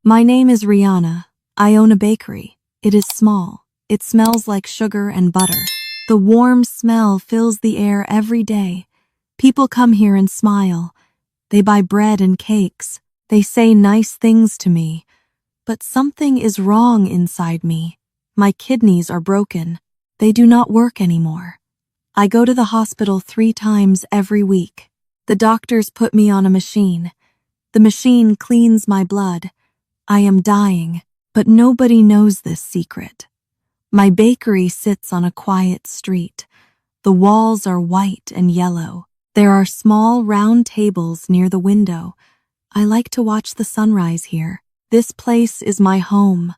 My name is Rihanna. I own a bakery. It is small. It smells like sugar and butter. The warm smell fills the air every day. People come here and smile. They buy bread and cakes. They say nice things to me. But something is wrong inside me. My kidneys are broken. They do not work anymore. I go to the hospital 3 times every week. The doctors put me on a machine. The machine cleans my blood. I am dying, but nobody knows this secret. My bakery sits on a quiet street. The walls are white and yellow. There are small round tables near the window. I like to watch the sunrise here. This place is my home.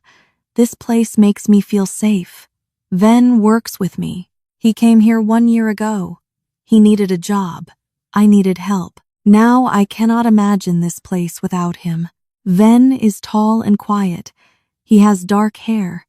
This place makes me feel safe. Ven works with me. He came here 1 year ago. He needed a job. I needed help. Now I cannot imagine this place without him. Ven is tall and quiet. He has dark hair.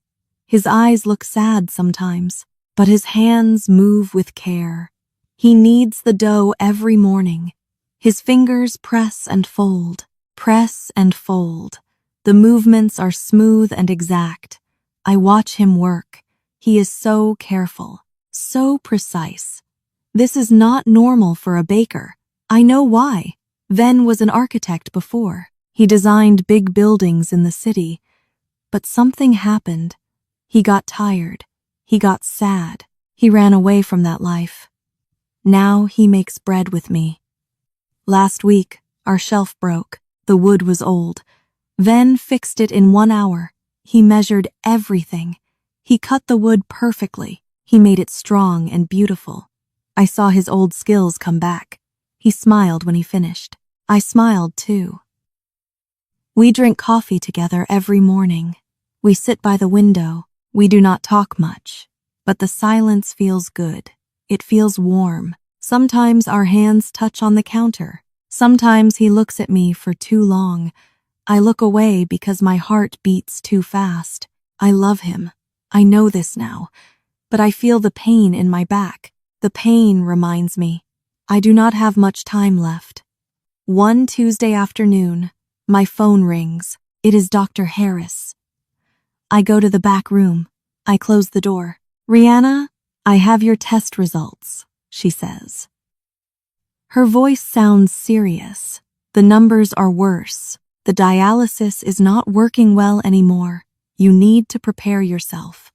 His eyes look sad sometimes, but his hands move with care. He kneads the dough every morning. His fingers press and fold, press and fold. The movements are smooth and exact. I watch him work. He is so careful, so precise. This is not normal for a baker. I know why. Ven was an architect before. He designed big buildings in the city. But something happened. He got tired. He got sad. He ran away from that life. Now he makes bread with me. Last week, our shelf broke. The wood was old. Ven fixed it in 1 hour. He measured everything. He cut the wood perfectly. He made it strong and beautiful. I saw his old skills come back. He smiled when he finished. I smiled too. We drink coffee together every morning. We sit by the window. We do not talk much, but the silence feels good. It feels warm. Sometimes our hands touch on the counter. Sometimes he looks at me for too long. I look away because my heart beats too fast. I love him. I know this now, but I feel the pain in my back. The pain reminds me I do not have much time left. One Tuesday afternoon, my phone rings. It is Dr. Harris. I go to the back room. I close the door. Rihanna, I have your test results, she says. Her voice sounds serious. The numbers are worse. The dialysis is not working well anymore. You need to prepare yourself.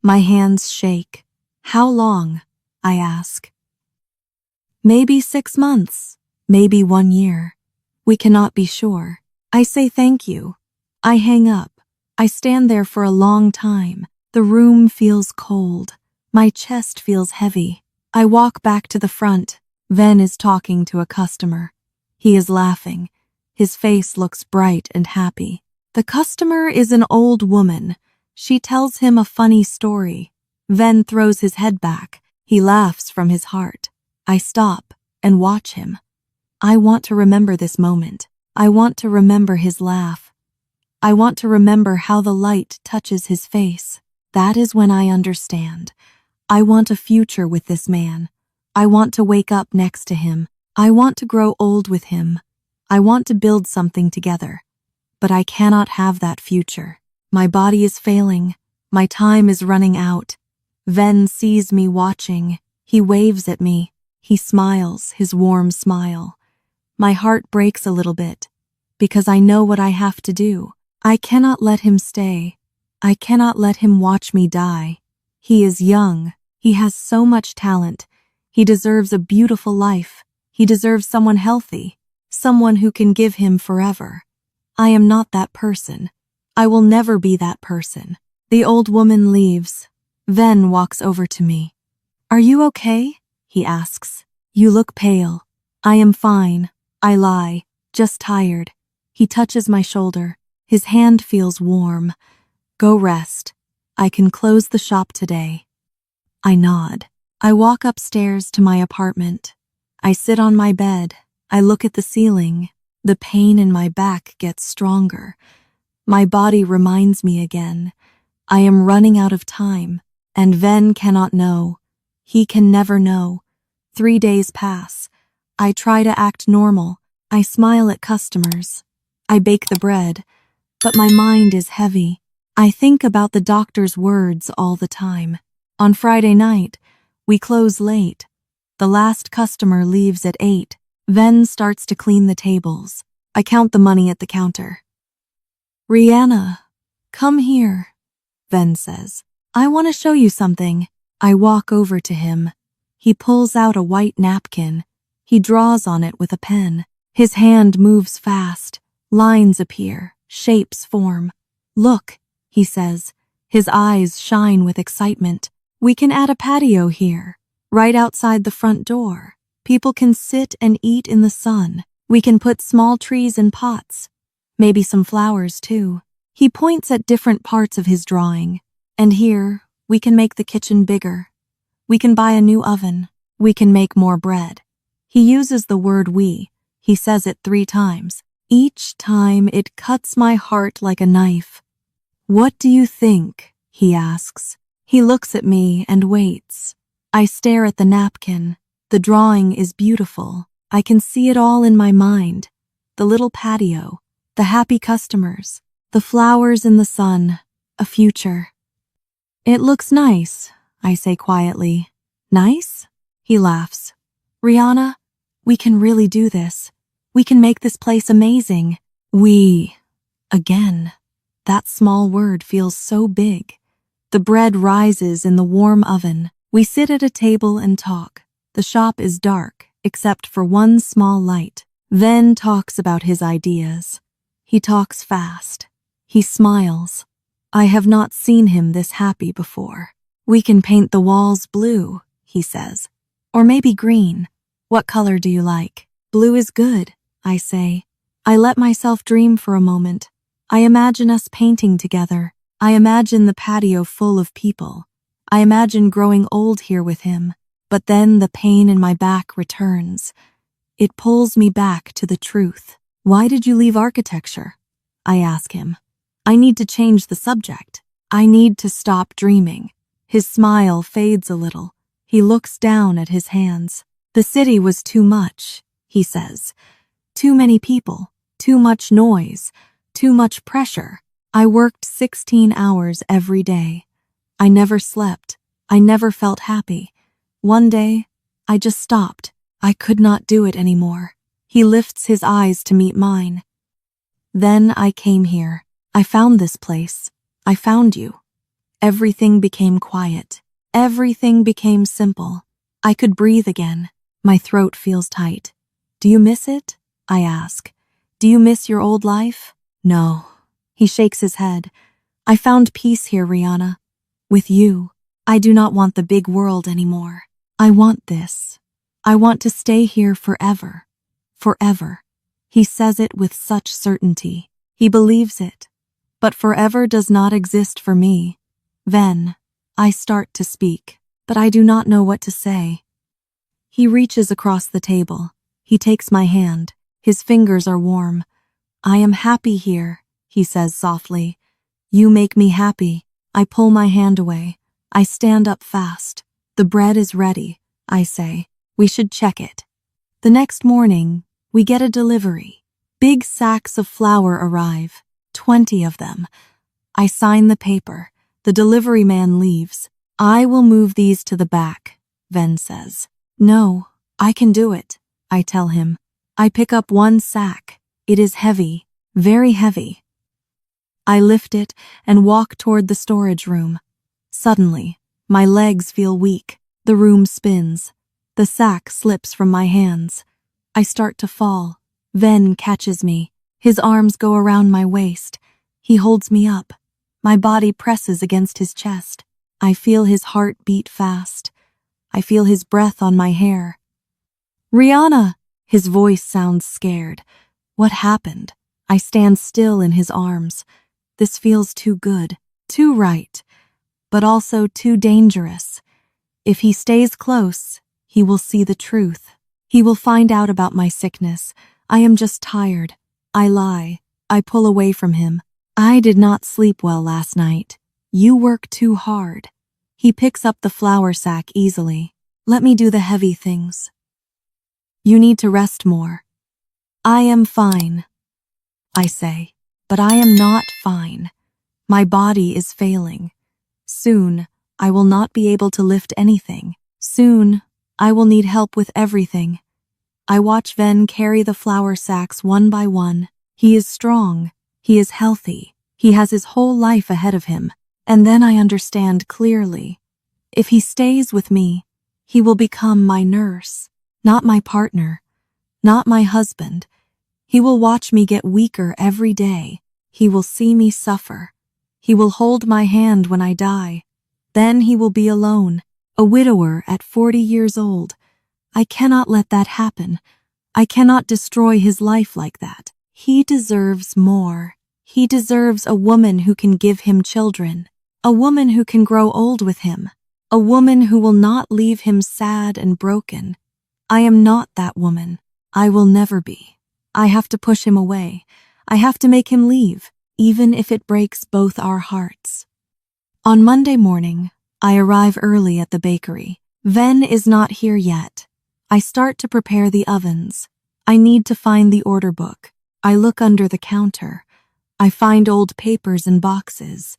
My hands shake. How long? I ask. Maybe 6 months. Maybe 1 year. We cannot be sure. I say thank you. I hang up. I stand there for a long time. The room feels cold. My chest feels heavy. I walk back to the front. Ven is talking to a customer. He is laughing. His face looks bright and happy. The customer is an old woman. She tells him a funny story. Ven throws his head back. He laughs from his heart. I stop and watch him. I want to remember this moment. I want to remember his laugh. I want to remember how the light touches his face. That is when I understand. I want a future with this man. I want to wake up next to him. I want to grow old with him. I want to build something together. But I cannot have that future. My body is failing. My time is running out. Ven sees me watching. He waves at me. He smiles, his warm smile. My heart breaks a little bit, because I know what I have to do. I cannot let him stay. I cannot let him watch me die. He is young. He has so much talent. He deserves a beautiful life. He deserves someone healthy, someone who can give him forever. I am not that person. I will never be that person. The old woman leaves. Ven walks over to me. Are you okay? He asks. You look pale. I am fine. I lie, just tired. He touches my shoulder. His hand feels warm. Go rest. I can close the shop today. I nod. I walk upstairs to my apartment. I sit on my bed. I look at the ceiling. The pain in my back gets stronger. My body reminds me again. I am running out of time, and Ven cannot know. He can never know. 3 days pass. I try to act normal. I smile at customers. I bake the bread. but my mind is heavy. I think about the doctor's words all the time. On Friday night, we close late. The last customer leaves at 8. Ven starts to clean the tables. I count the money at the counter. Rihanna, come here, Ven says. I want to show you something. I walk over to him. He pulls out a white napkin. He draws on it with a pen. His hand moves fast. Lines appear. Shapes form. Look, he says. His eyes shine with excitement. We can add a patio here, right outside the front door. People can sit and eat in the sun. We can put small trees in pots. Maybe some flowers, too. He points at different parts of his drawing. And here, we can make the kitchen bigger. We can buy a new oven. We can make more bread. He uses the word we. He says it 3 times. Each time it cuts my heart like a knife. What do you think? He asks. He looks at me and waits. I stare at the napkin. The drawing is beautiful. I can see it all in my mind. The little patio, the happy customers, the flowers in the sun, a future. It looks nice, I say quietly. Nice? He laughs. Rihanna, we can really do this. We can make this place amazing. We. Again. That small word feels so big. The bread rises in the warm oven. We sit at a table and talk. The shop is dark, except for one small light. Ven talks about his ideas. He talks fast. He smiles. I have not seen him this happy before. We can paint the walls blue, he says. Or maybe green. What color do you like? Blue is good, I say. I let myself dream for a moment. I imagine us painting together. I imagine the patio full of people. I imagine growing old here with him. But then the pain in my back returns. It pulls me back to the truth. Why did you leave architecture? I ask him. I need to change the subject. I need to stop dreaming. His smile fades a little. He looks down at his hands. The city was too much, he says. Too many people, too much noise, too much pressure. I worked 16 hours every day. I never slept. I never felt happy. One day, I just stopped. I could not do it anymore. He lifts his eyes to meet mine. Then I came here. I found this place. I found you. Everything became quiet. Everything became simple. I could breathe again. My throat feels tight. Do you miss it? I ask. Do you miss your old life? No. He shakes his head. I found peace here, Rihanna. With you. I do not want the big world anymore. I want this. I want to stay here forever. Forever. He says it with such certainty. He believes it. But forever does not exist for me. Ven, I start to speak, but I do not know what to say. He reaches across the table. He takes my hand. His fingers are warm. I am happy here, he says softly. You make me happy. I pull my hand away. I stand up fast. The bread is ready, I say. We should check it. The next morning, we get a delivery. Big sacks of flour arrive, 20 of them. I sign the paper. The delivery man leaves. I will move these to the back, Ven says. No, I can do it, I tell him. I pick up one sack. It is heavy, very heavy. I lift it and walk toward the storage room. Suddenly, my legs feel weak. The room spins. The sack slips from my hands. I start to fall. Ven catches me. His arms go around my waist. He holds me up. My body presses against his chest. I feel his heart beat fast. I feel his breath on my hair. Rihanna! His voice sounds scared. What happened? I stand still in his arms. This feels too good, too right, but also too dangerous. If he stays close, he will see the truth. He will find out about my sickness. I am just tired. I lie. I pull away from him. I did not sleep well last night. You work too hard. He picks up the flour sack easily. Let me do the heavy things. You need to rest more. I am fine, I say. But I am not fine. My body is failing. Soon, I will not be able to lift anything. Soon, I will need help with everything. I watch Ven carry the flour sacks one by one. He is strong. He is healthy. He has his whole life ahead of him. And then I understand clearly. If he stays with me, he will become my nurse, not my partner, not my husband. He will watch me get weaker every day. He will see me suffer. He will hold my hand when I die. Then he will be alone, a widower at 40 years old. I cannot let that happen. I cannot destroy his life like that. He deserves more. He deserves a woman who can give him children, a woman who can grow old with him, a woman who will not leave him sad and broken. I am not that woman. I will never be. I have to push him away. I have to make him leave, even if it breaks both our hearts. On Monday morning, I arrive early at the bakery. Ven is not here yet. I start to prepare the ovens. I need to find the order book. I look under the counter. I find old papers and boxes.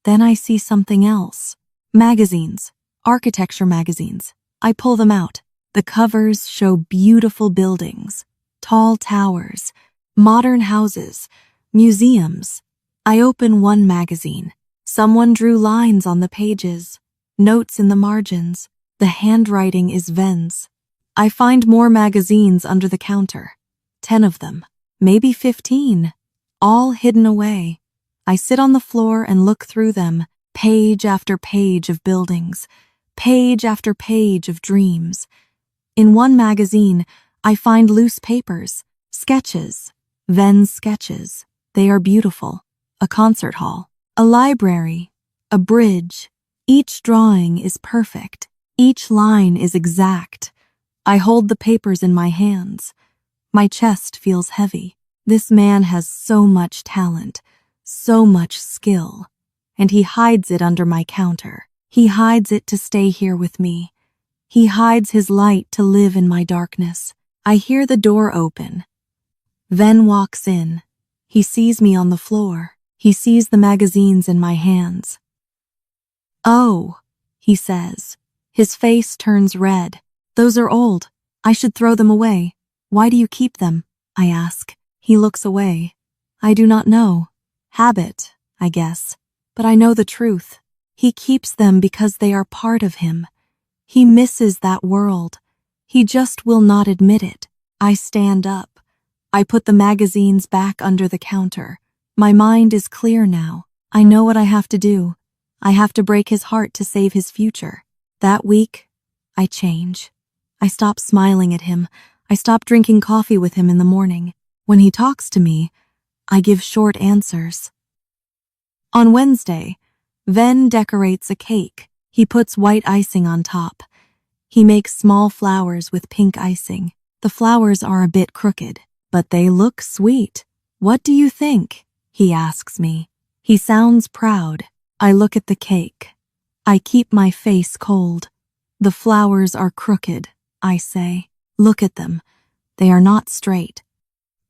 Then I see something else. Magazines, architecture magazines. I pull them out. The covers show beautiful buildings, tall towers, modern houses, museums. I open one magazine. Someone drew lines on the pages, notes in the margins. The handwriting is Ven's. I find more magazines under the counter. 10 of them, maybe 15, all hidden away. I sit on the floor and look through them, page after page of buildings, page after page of dreams. In one magazine, I find loose papers, sketches, Ven's sketches. They are beautiful. A concert hall, a library, a bridge. Each drawing is perfect. Each line is exact. I hold the papers in my hands. My chest feels heavy. This man has so much talent, so much skill, and he hides it under my counter. He hides it to stay here with me. He hides his light to live in my darkness. I hear the door open. Ven walks in. He sees me on the floor. He sees the magazines in my hands. "Oh," he says. His face turns red. "Those are old. I should throw them away. Why do you keep them?" I ask. He looks away. I do not know. Habit, I guess. But I know the truth. He keeps them because they are part of him. He misses that world. He just will not admit it. I stand up. I put the magazines back under the counter. My mind is clear now. I know what I have to do. I have to break his heart to save his future. That week, I change. I stop smiling at him. I stop drinking coffee with him in the morning. When he talks to me, I give short answers. On Wednesday, Ven decorates a cake. He puts white icing on top. He makes small flowers with pink icing. The flowers are a bit crooked, but they look sweet. "What do you think?" he asks me. He sounds proud. I look at the cake. I keep my face cold. "The flowers are crooked," I say. "Look at them. They are not straight."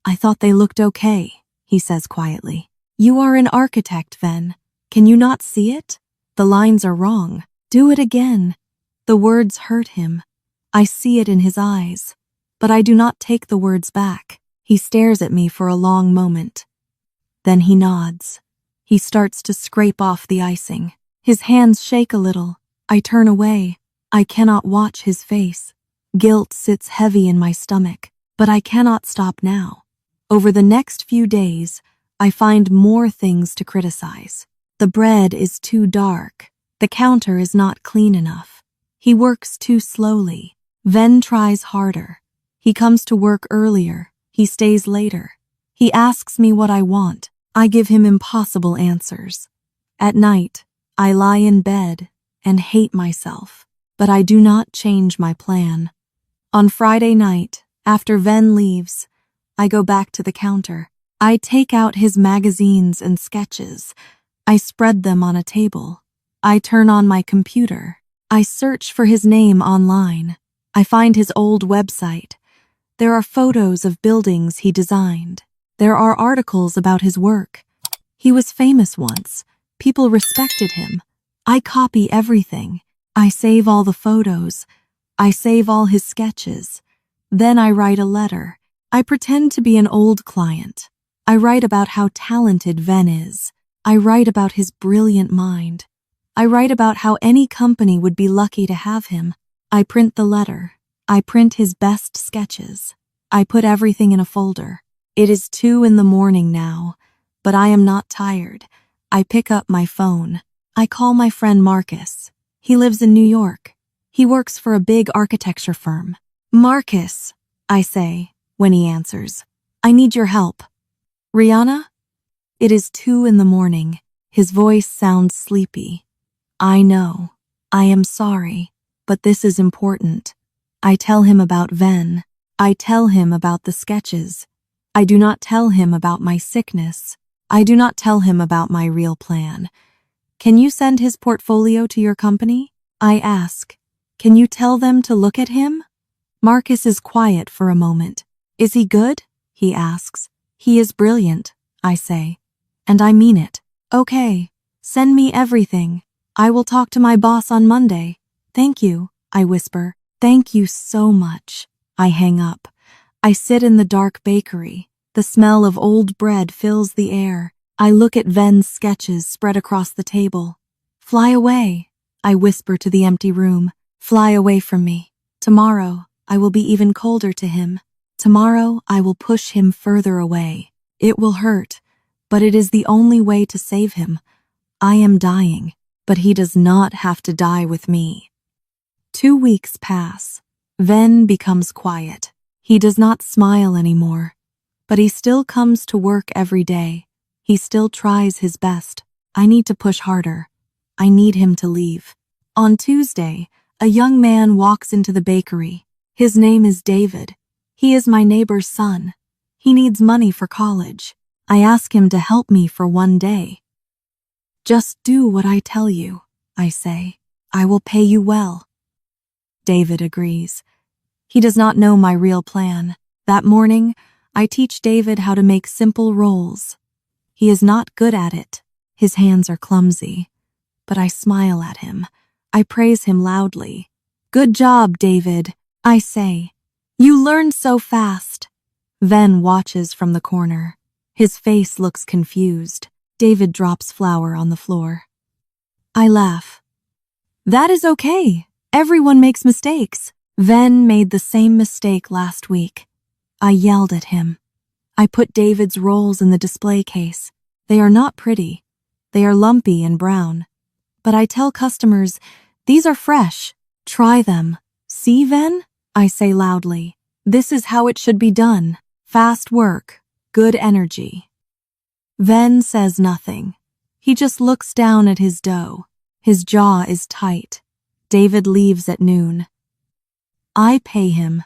"I thought they looked okay," he says quietly. "You are an architect, Ven. Can you not see it? The lines are wrong. Do it again." The words hurt him. I see it in his eyes. But I do not take the words back. He stares at me for a long moment. Then he nods. He starts to scrape off the icing. His hands shake a little. I turn away. I cannot watch his face. Guilt sits heavy in my stomach, but I cannot stop now. Over the next few days, I find more things to criticize. The bread is too dark. The counter is not clean enough. He works too slowly. Ven tries harder. He comes to work earlier. He stays later. He asks me what I want. I give him impossible answers. At night, I lie in bed and hate myself, but I do not change my plan. On Friday night, after Ven leaves, I go back to the counter. I take out his magazines and sketches. I spread them on a table. I turn on my computer. I search for his name online. I find his old website. There are photos of buildings he designed. There are articles about his work. He was famous once. People respected him. I copy everything. I save all the photos. I save all his sketches. Then I write a letter. I pretend to be an old client. I write about how talented Ven is. I write about his brilliant mind. I write about how any company would be lucky to have him. I print the letter. I print his best sketches. I put everything in a folder. It is 2 a.m. now, but I am not tired. I pick up my phone. I call my friend Marcus. He lives in New York. He works for a big architecture firm. Marcus, I say, when he answers. I need your help. Rihanna? It is 2 a.m. His voice sounds sleepy. I know. I am sorry, but this is important. I tell him about Ven. I tell him about the sketches. I do not tell him about my sickness. I do not tell him about my real plan. Can you send his portfolio to your company? I ask. Can you tell them to look at him? Marcus is quiet for a moment. Is he good? He asks. He is brilliant, I say. And I mean it. Okay, send me everything. I will talk to my boss on Monday. Thank you, I whisper. Thank you so much. I hang up. I sit in the dark bakery. The smell of old bread fills the air. I look at Ven's sketches spread across the table. Fly away, I whisper to the empty room. Fly away from me. Tomorrow, I will be even colder to him. Tomorrow, I will push him further away. It will hurt, but it is the only way to save him. I am dying, but he does not have to die with me. 2 weeks pass. Ven becomes quiet. He does not smile anymore, but he still comes to work every day. He still tries his best. I need to push harder. I need him to leave. On Tuesday, a young man walks into the bakery. His name is David. He is my neighbor's son. He needs money for college. I ask him to help me for 1 day. Just do what I tell you, I say. I will pay you well. David agrees. He does not know my real plan. That morning, I teach David how to make simple rolls. He is not good at it. His hands are clumsy. But I smile at him. I praise him loudly. Good job, David, I say. You learned so fast. Ven watches from the corner. His face looks confused. David drops flour on the floor. I laugh. That is okay. Everyone makes mistakes. Ven made the same mistake last week. I yelled at him. I put David's rolls in the display case. They are not pretty. They are lumpy and brown. But I tell customers, these are fresh. Try them. See, Ven? I say loudly. This is how it should be done. Fast work. Good energy. Ven says nothing. He just looks down at his dough. His jaw is tight. David leaves at noon. I pay him.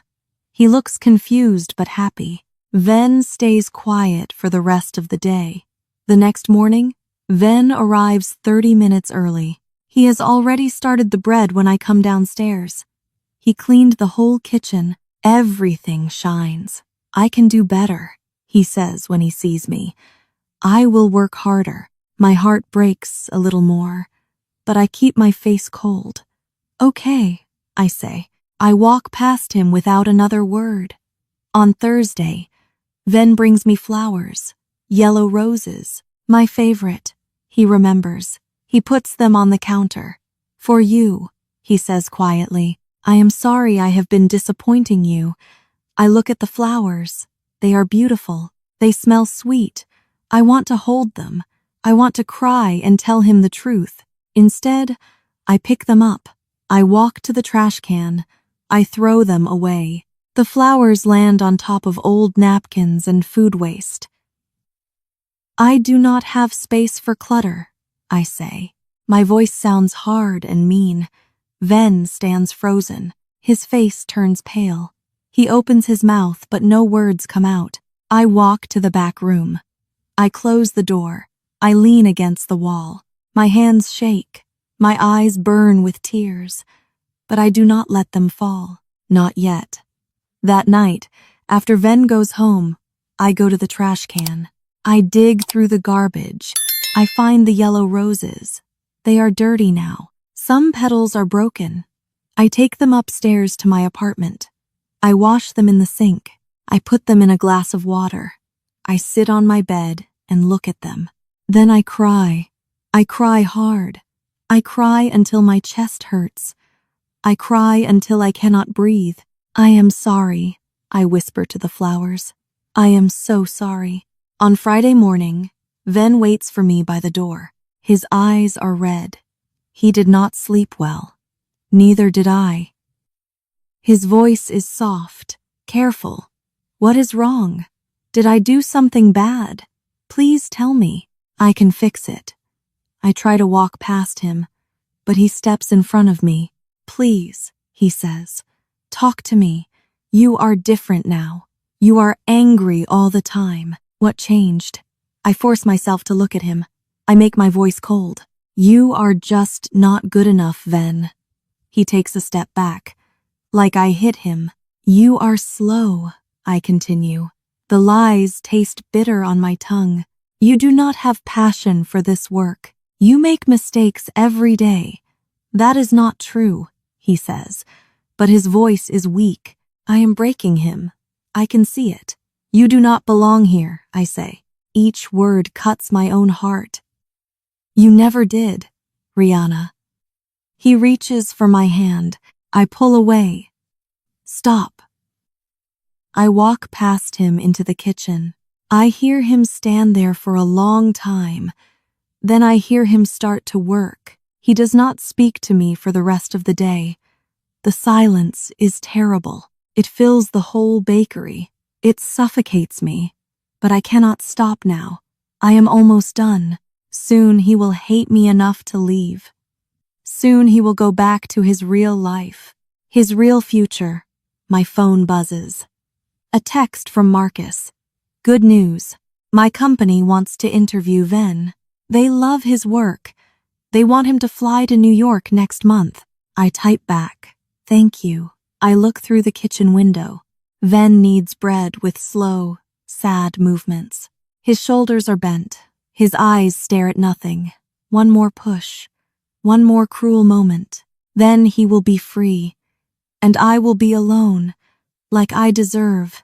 He looks confused but happy. Ven stays quiet for the rest of the day. The next morning, Ven arrives 30 minutes early. He has already started the bread when I come downstairs. He cleaned the whole kitchen. Everything shines. I can do better, he says when he sees me. I will work harder. My heart breaks a little more, but I keep my face cold. Okay, I say. I walk past him without another word. On Thursday, Ven brings me flowers, yellow roses, my favorite. He remembers. He puts them on the counter. For you, he says quietly. I am sorry I have been disappointing you. I look at the flowers. They are beautiful. They smell sweet. I want to hold them. I want to cry and tell him the truth. Instead, I pick them up. I walk to the trash can. I throw them away. The flowers land on top of old napkins and food waste. I do not have space for clutter, I say. My voice sounds hard and mean. Ven stands frozen. His face turns pale. He opens his mouth, but no words come out. I walk to the back room. I close the door. I lean against the wall. My hands shake. My eyes burn with tears. But I do not let them fall. Not yet. That night, after Ven goes home, I go to the trash can. I dig through the garbage. I find the yellow roses. They are dirty now. Some petals are broken. I take them upstairs to my apartment. I wash them in the sink. I put them in a glass of water. I sit on my bed and look at them. Then I cry. I cry hard. I cry until my chest hurts. I cry until I cannot breathe. I am sorry, I whisper to the flowers. I am so sorry. On Friday morning, Ven waits for me by the door. His eyes are red. He did not sleep well. Neither did I. His voice is soft, careful. What is wrong? Did I do something bad? Please tell me. I can fix it. I try to walk past him, but he steps in front of me. Please, he says. Talk to me. You are different now. You are angry all the time. What changed? I force myself to look at him. I make my voice cold. You are just not good enough, Ven. He takes a step back. Like I hit him. You are slow, I continue. The lies taste bitter on my tongue. You do not have passion for this work. You make mistakes every day. That is not true, he says, but his voice is weak. I am breaking him. I can see it. You do not belong here, I say. Each word cuts my own heart. You never did, Rihanna. He reaches for my hand. I pull away. Stop. I walk past him into the kitchen. I hear him stand there for a long time. Then I hear him start to work. He does not speak to me for the rest of the day. The silence is terrible. It fills the whole bakery. It suffocates me. But I cannot stop now. I am almost done. Soon he will hate me enough to leave. Soon he will go back to his real life, his real future. My phone buzzes. A text from Marcus. Good news. My company wants to interview Ven. They love his work. They want him to fly to New York next month. I type back. Thank you. I look through the kitchen window. Ven kneads bread with slow, sad movements. His shoulders are bent. His eyes stare at nothing. One more push. One more cruel moment. Then he will be free. And I will be alone, like I deserve.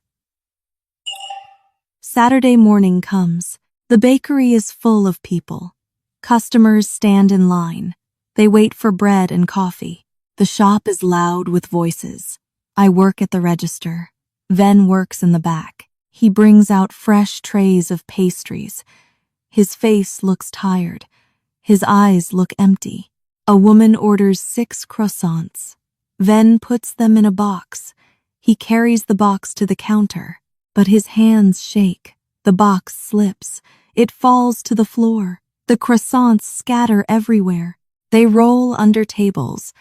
Saturday morning comes. The bakery is full of people. Customers stand in line. They wait for bread and coffee. The shop is loud with voices. I work at the register. Ven works in the back. He brings out fresh trays of pastries. His face looks tired. His eyes look empty. A woman orders 6 croissants. Ven puts them in a box. He carries the box to the counter, but his hands shake. The box slips. It falls to the floor. The croissants scatter everywhere. They roll under tables.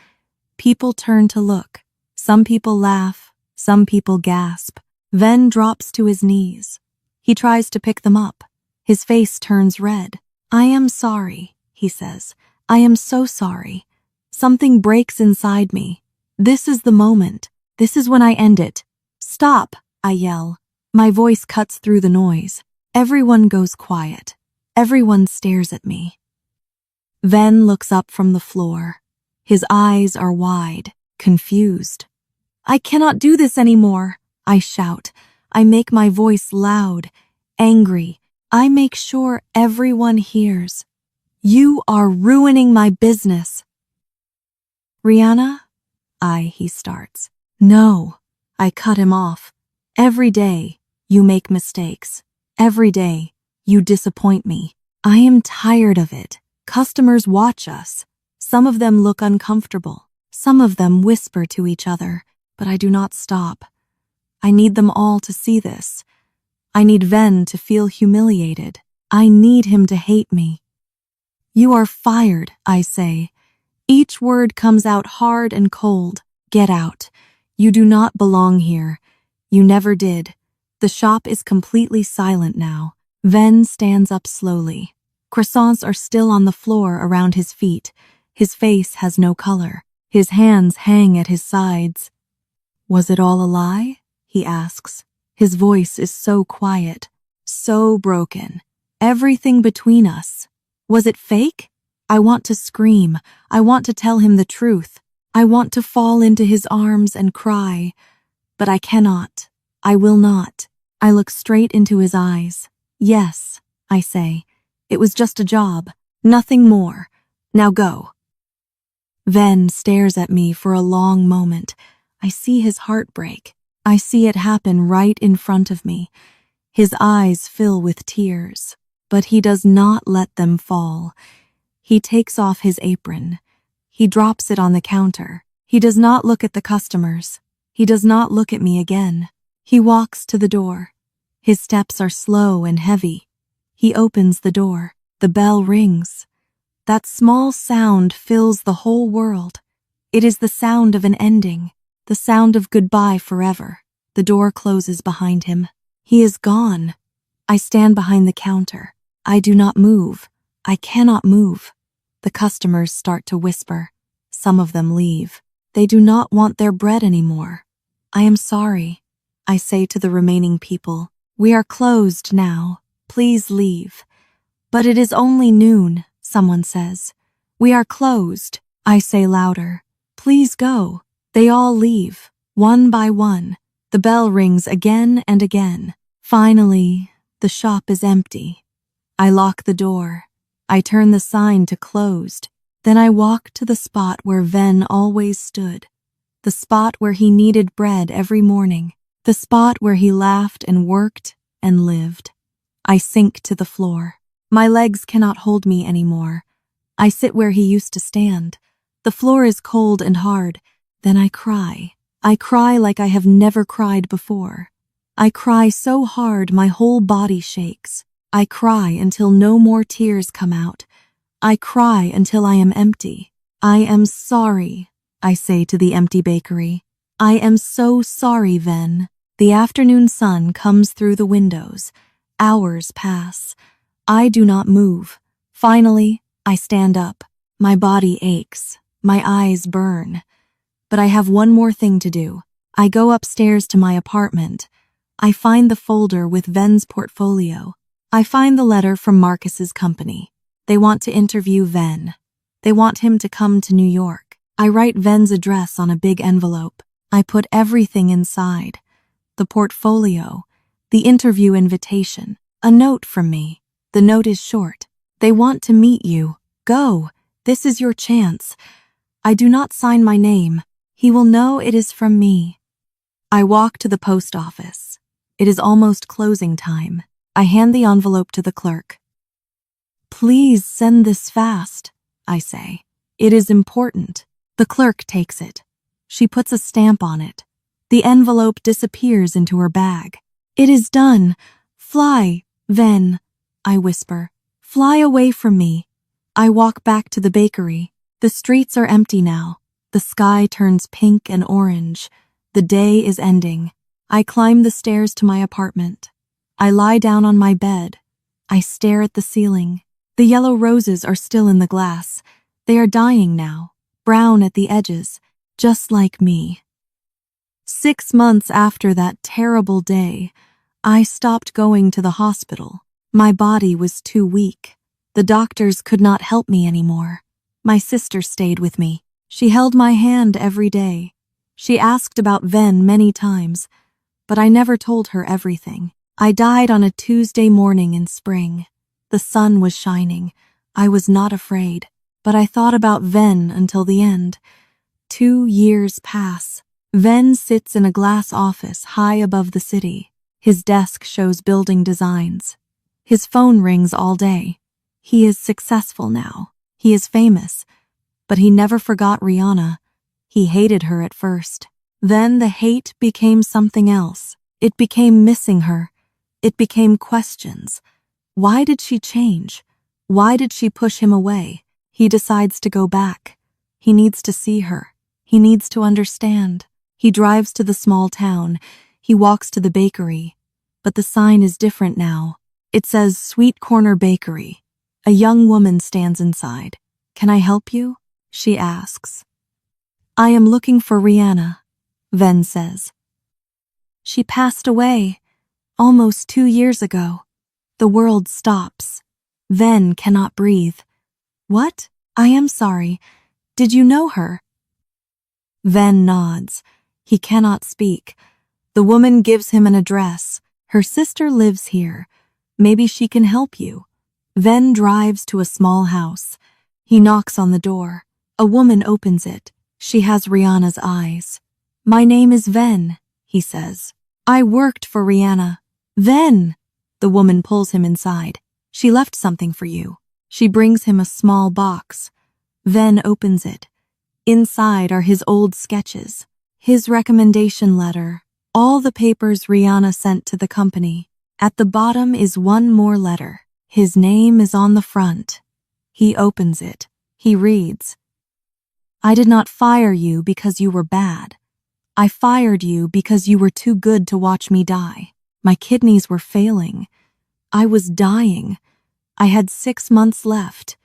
People turn to look. Some people laugh. Some people gasp. Ven drops to his knees. He tries to pick them up. His face turns red. I am sorry, he says. I am so sorry. Something breaks inside me. This is the moment. This is when I end it. Stop, I yell. My voice cuts through the noise. Everyone goes quiet. Everyone stares at me. Ven looks up from the floor. His eyes are wide, confused. I cannot do this anymore, I shout. I make my voice loud, angry. I make sure everyone hears. You are ruining my business. Rihanna? He starts. No, I cut him off. Every day, you make mistakes. Every day, you disappoint me. I am tired of it. Customers watch us. Some of them look uncomfortable. Some of them whisper to each other, but I do not stop. I need them all to see this. I need Ven to feel humiliated. I need him to hate me. You are fired, I say. Each word comes out hard and cold. Get out. You do not belong here. You never did. The shop is completely silent now. Ven stands up slowly. Croissants are still on the floor around his feet. His face has no color. His hands hang at his sides. Was it all a lie? He asks. His voice is so quiet, so broken. Everything between us. Was it fake? I want to scream. I want to tell him the truth. I want to fall into his arms and cry. But I cannot. I will not. I look straight into his eyes. Yes, I say. It was just a job. Nothing more. Now go. Ven stares at me for a long moment. I see his heart break. I see it happen right in front of me. His eyes fill with tears, but he does not let them fall. He takes off his apron. He drops it on the counter. He does not look at the customers. He does not look at me again. He walks to the door. His steps are slow and heavy. He opens the door. The bell rings. That small sound fills the whole world. It is the sound of an ending, the sound of goodbye forever. The door closes behind him. He is gone. I stand behind the counter. I do not move. I cannot move. The customers start to whisper. Some of them leave. They do not want their bread anymore. I am sorry. I say to the remaining people, we are closed now. Please leave. But it is only noon, someone says. We are closed. I say louder. Please go. They all leave, one by one. The bell rings again and again. Finally, the shop is empty. I lock the door. I turn the sign to closed. Then I walk to the spot where Ven always stood. The spot where he kneaded bread every morning. The spot where he laughed and worked and lived. I sink to the floor. My legs cannot hold me anymore. I sit where he used to stand. The floor is cold and hard. Then I cry. I cry like I have never cried before. I cry so hard my whole body shakes. I cry until no more tears come out. I cry until I am empty. I am sorry, I say to the empty bakery. I am so sorry, Ven. The afternoon sun comes through the windows. Hours pass. I do not move. Finally, I stand up. My body aches. My eyes burn. But I have one more thing to do. I go upstairs to my apartment. I find the folder with Ven's portfolio. I find the letter from Marcus's company. They want to interview Ven. They want him to come to New York. I write Ven's address on a big envelope. I put everything inside. The portfolio, the interview invitation, a note from me. The note is short. They want to meet you. Go. This is your chance. I do not sign my name. He will know it is from me. I walk to the post office. It is almost closing time. I hand the envelope to the clerk. Please send this fast, I say. It is important. The clerk takes it. She puts a stamp on it. The envelope disappears into her bag. It is done. Fly, Ven, I whisper. Fly away from me. I walk back to the bakery. The streets are empty now. The sky turns pink and orange. The day is ending. I climb the stairs to my apartment. I lie down on my bed. I stare at the ceiling. The yellow roses are still in the glass. They are dying now, brown at the edges, just like me. 6 months after that terrible day, I stopped going to the hospital. My body was too weak. The doctors could not help me anymore. My sister stayed with me. She held my hand every day. She asked about Ven many times, but I never told her everything. I died on a Tuesday morning in spring. The sun was shining. I was not afraid, but I thought about Ven until the end. 2 years pass. Ven sits in a glass office high above the city. His desk shows building designs. His phone rings all day. He is successful now. He is famous. But he never forgot Rihanna. He hated her at first. Then the hate became something else. It became missing her. It became questions. Why did she change? Why did she push him away? He decides to go back. He needs to see her. He needs to understand. He drives to the small town. He walks to the bakery. But the sign is different now. It says Sweet Corner Bakery. A young woman stands inside. Can I help you? She asks. I am looking for Rihanna, Ven says. She passed away. Almost 2 years ago. The world stops. Ven cannot breathe. What? I am sorry. Did you know her? Ven nods. He cannot speak. The woman gives him an address. Her sister lives here. Maybe she can help you. Ven drives to a small house. He knocks on the door. A woman opens it. She has Rihanna's eyes. My name is Ven, he says. I worked for Rihanna. Ven! The woman pulls him inside. She left something for you. She brings him a small box. Ven opens it. Inside are his old sketches, his recommendation letter, all the papers Rihanna sent to the company. At the bottom is one more letter. His name is on the front. He opens it. He reads, I did not fire you because you were bad. I fired you because you were too good to watch me die. My kidneys were failing. I was dying. I had 6 months left.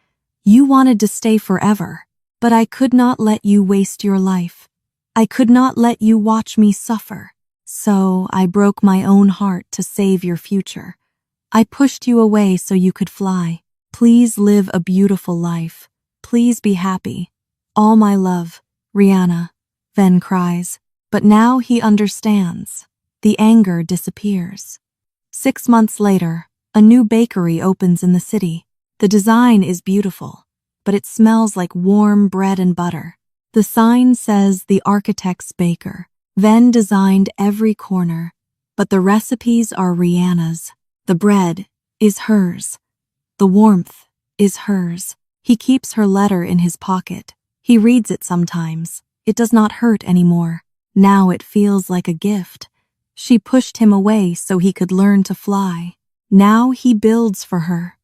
You wanted to stay forever, but I could not let you waste your life. I could not let you watch me suffer. So I broke my own heart to save your future. I pushed you away so you could fly. Please live a beautiful life. Please be happy. All my love, Rihanna, Ven cries. But now he understands. The anger disappears. 6 months later, a new bakery opens in the city. The design is beautiful, but it smells like warm bread and butter. The sign says the architect's baker. Ven designed every corner, but the recipes are Rihanna's. The bread is hers. The warmth is hers. He keeps her letter in his pocket. He reads it sometimes. It does not hurt anymore. Now it feels like a gift. She pushed him away so he could learn to fly. Now he builds for her.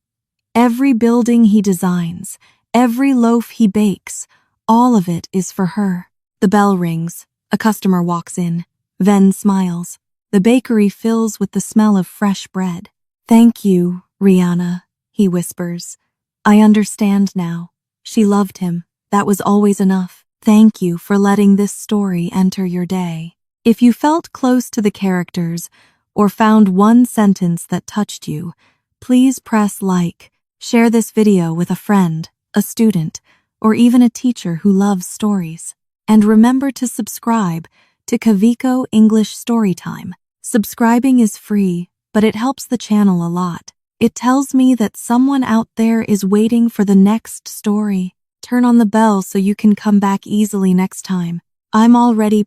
Every building he designs, every loaf he bakes, all of it is for her. The bell rings. A customer walks in. Ven smiles. The bakery fills with the smell of fresh bread. Thank you, Rihanna, he whispers. I understand now. She loved him. That was always enough. Thank you for letting this story enter your day. If you felt close to the characters or found one sentence that touched you, please press like. Share this video with a friend, a student, or even a teacher who loves stories. And remember to subscribe to Kaviko English Storytime. Subscribing is free, but it helps the channel a lot. It tells me that someone out there is waiting for the next story. Turn on the bell so you can come back easily next time. I'm already